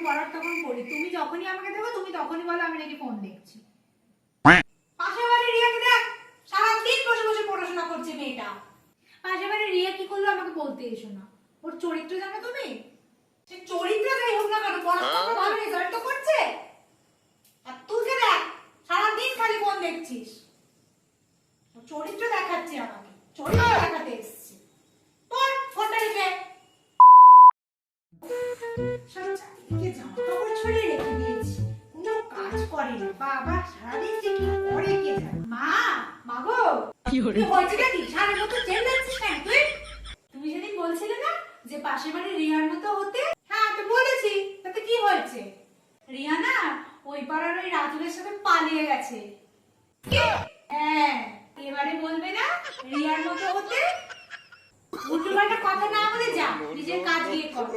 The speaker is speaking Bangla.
করার তখন করি, তুমি যখনই আমাকে দেখো তুমি তখনই বলো আমি নাকি ফোন দেখছি। পাশের বাড়ির রিয়াকে দেখ, সারাদিন বসে বসে পড়াশোনা করছে মেয়েটা। পাশের বাড়ির রিয়া কি করলো আমাকে বলতে এসো না, ওর চরিত্র জানো তুমি? সে চরিত্র যাই হোক না কেন, পড়াশোনা ভালো রেজাল্ট তো করছে। আর তুই দেখ সারাদিন খালি ফোন দেখছিস, চরিত্র দেখাচ্ছে আমাকে, চরিত্র দেখাতে এসছে। পড় ফোনটা রেখে। সারা চারিদিকে জামা কাপড় ছড়িয়ে রেখে দিয়েছি, কোনো কাজ করে না। বাবা সারাদিন যে কি করে কে জানে। মা গো, কি হয়েছে নাকি? সারা মতো চেল্লাচ্ছিস কেন তুই? তুমি সেদিন বলছিলে না যে পাশের বাড়ির রিয়ার মতো হতে? হ্যাঁ তো বলেছি, তাতে কি হয়েছে? রিয়া না ওই পাড়ার ওই রাজুরের সাথে পালিয়ে গেছে। হ্যাঁ, এবারে বলবে না রিয়ার মতো হতে? উল্টোপাল্টা কথা না বলে যা নিজের কাজ গিয়ে কর।